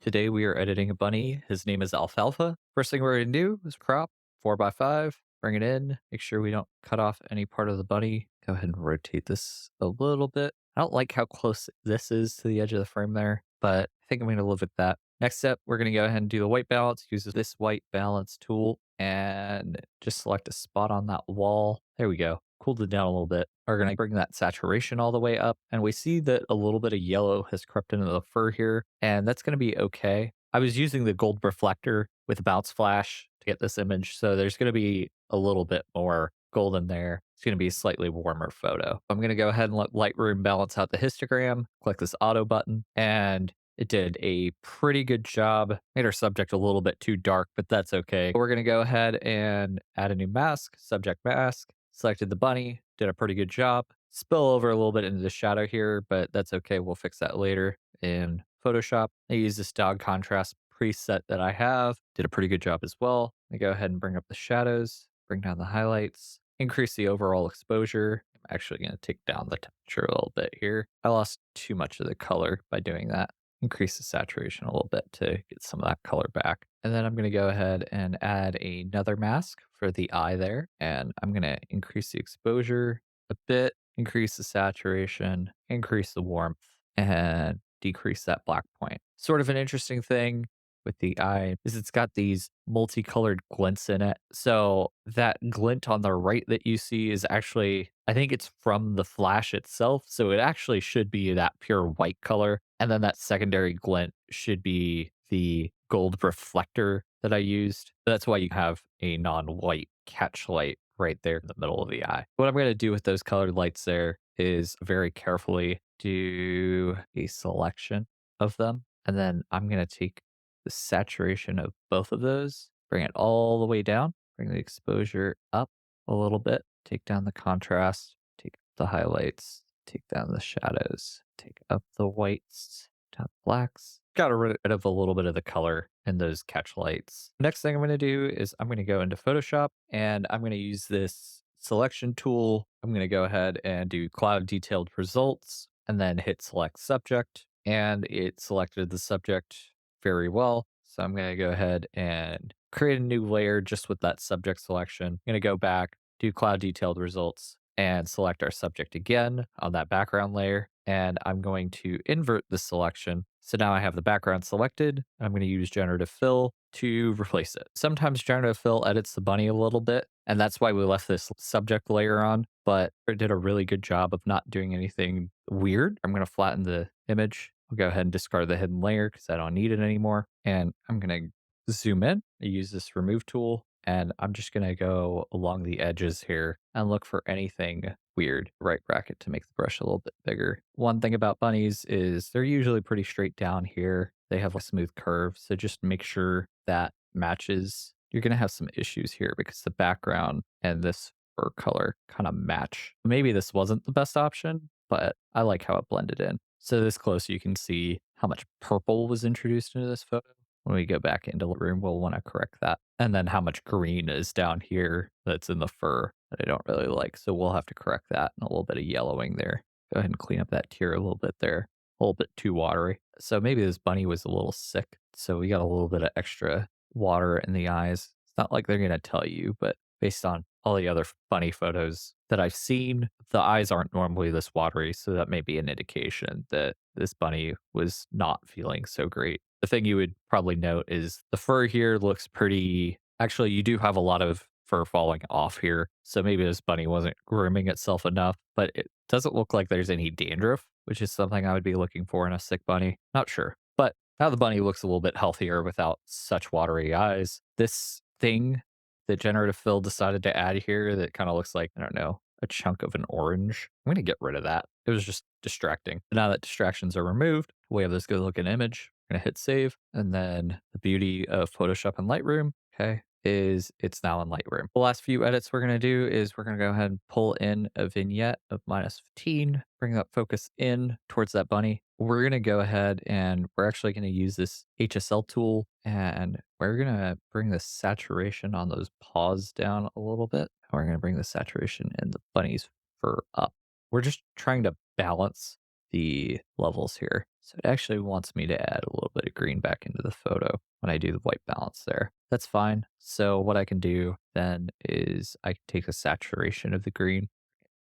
Today we are editing a bunny. His name is Alfalfa. First thing we're going to do is crop 4 by 5, bring it in, make sure we don't cut off any part of the bunny. Go ahead and rotate this a little bit. I don't like how close this is to the edge of the frame there, but I think I'm going to live with that. Next step, we're going to go ahead and do the white balance. Use this white balance tool and just select a spot on that wall. There we go. Cooled it down a little bit. We're going to bring that saturation all the way up. And we see that a little bit of yellow has crept into the fur here, and that's going to be okay. I was using the gold reflector with bounce flash to get this image. So there's going to be a little bit more gold in there. It's going to be a slightly warmer photo. I'm going to go ahead and let Lightroom balance out the histogram, click this auto button, and it did a pretty good job. Made our subject a little bit too dark, but that's okay. We're going to go ahead and add a new mask, subject mask, selected the bunny, did a pretty good job. Spill over a little bit into the shadow here, but that's okay. We'll fix that later in Photoshop. I use this dog contrast preset that I have. Did a pretty good job as well. I go ahead and bring up the shadows, bring down the highlights, increase the overall exposure. I'm actually going to take down the temperature a little bit here. I lost too much of the color by doing that. Increase the saturation a little bit to get some of that color back. And then I'm going to go ahead and add another mask for the eye there. And I'm going to increase the exposure a bit, increase the saturation, increase the warmth, and decrease that black point. Sort of an interesting thing with the eye is it's got these multicolored glints in it. So that glint on the right that you see is actually, I think it's from the flash itself. So it actually should be that pure white color. And then that secondary glint should be the gold reflector that I used. That's why you have a non-white catch light right there in the middle of the eye. What I'm going to do with those colored lights there is very carefully do a selection of them. And then I'm going to take the saturation of both of those, bring it all the way down, bring the exposure up a little bit, take down the contrast, take up the highlights, take down the shadows, take up the whites, down the blacks. Got rid of a little bit of the color in those catch lights. Next thing I'm going to do is I'm going to go into Photoshop and I'm going to use this selection tool. I'm going to go ahead and do cloud detailed results and then hit select subject. And it selected the subject very well. So I'm going to go ahead and create a new layer just with that subject selection. I'm going to go back, do cloud detailed results, and select our subject again on that background layer. And I'm going to invert the selection. So now I have the background selected. I'm going to use generative fill to replace it. Sometimes generative fill edits the bunny a little bit, and that's why we left this subject layer on, but it did a really good job of not doing anything weird. I'm going to flatten the image. I'll go ahead and discard the hidden layer because I don't need it anymore. And I'm going to zoom in. I use this remove tool, and I'm just going to go along the edges here and look for anything weird. Right bracket to make the brush a little bit bigger. One thing about bunnies is they're usually pretty straight down here. They have a smooth curve. So just make sure that matches. You're going to have some issues here because the background and this fur color kind of match. Maybe this wasn't the best option, but I like how it blended in. So this close, you can see how much purple was introduced into this photo. When we go back into Lightroom, we'll want to correct that. And then how much green is down here that's in the fur that I don't really like. So we'll have to correct that, and a little bit of yellowing there. Go ahead and clean up that tear a little bit there. A little bit too watery. So maybe this bunny was a little sick. So we got a little bit of extra water in the eyes. It's not like they're going to tell you, but based on all the other bunny photos that I've seen, the eyes aren't normally this watery. So that may be an indication that this bunny was not feeling so great. The thing you would probably note is the fur here looks pretty. Actually, you do have a lot of fur falling off here. So maybe this bunny wasn't grooming itself enough, but it doesn't look like there's any dandruff, which is something I would be looking for in a sick bunny. Not sure. But now the bunny looks a little bit healthier without such watery eyes. This thing that generative fill decided to add here that kind of looks like, I don't know, a chunk of an orange. I'm going to get rid of that. It was just distracting. Now that distractions are removed, we have this good looking image. I'm going to hit save. And then the beauty of Photoshop and Lightroom, okay, is it's now in Lightroom. The last few edits we're going to do is we're going to go ahead and pull in a vignette of -15, bring that focus in towards that bunny. We're going to go ahead and we're actually going to use this HSL tool, and we're going to bring the saturation on those paws down a little bit. And we're going to bring the saturation in the bunny's fur up. We're just trying to balance the levels here. So it actually wants me to add a little bit of green back into the photo when I do the white balance there. That's fine. So what I can do then is I can take the saturation of the green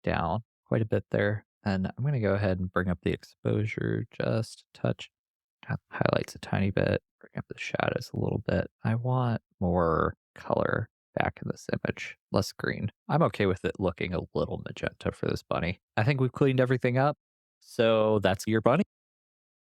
down quite a bit there. And I'm going to go ahead and bring up the exposure just a touch. Highlights a tiny bit, bring up the shadows a little bit. I want more color back in this image, less green. I'm okay with it looking a little magenta for this bunny. I think we've cleaned everything up. So that's your bunny.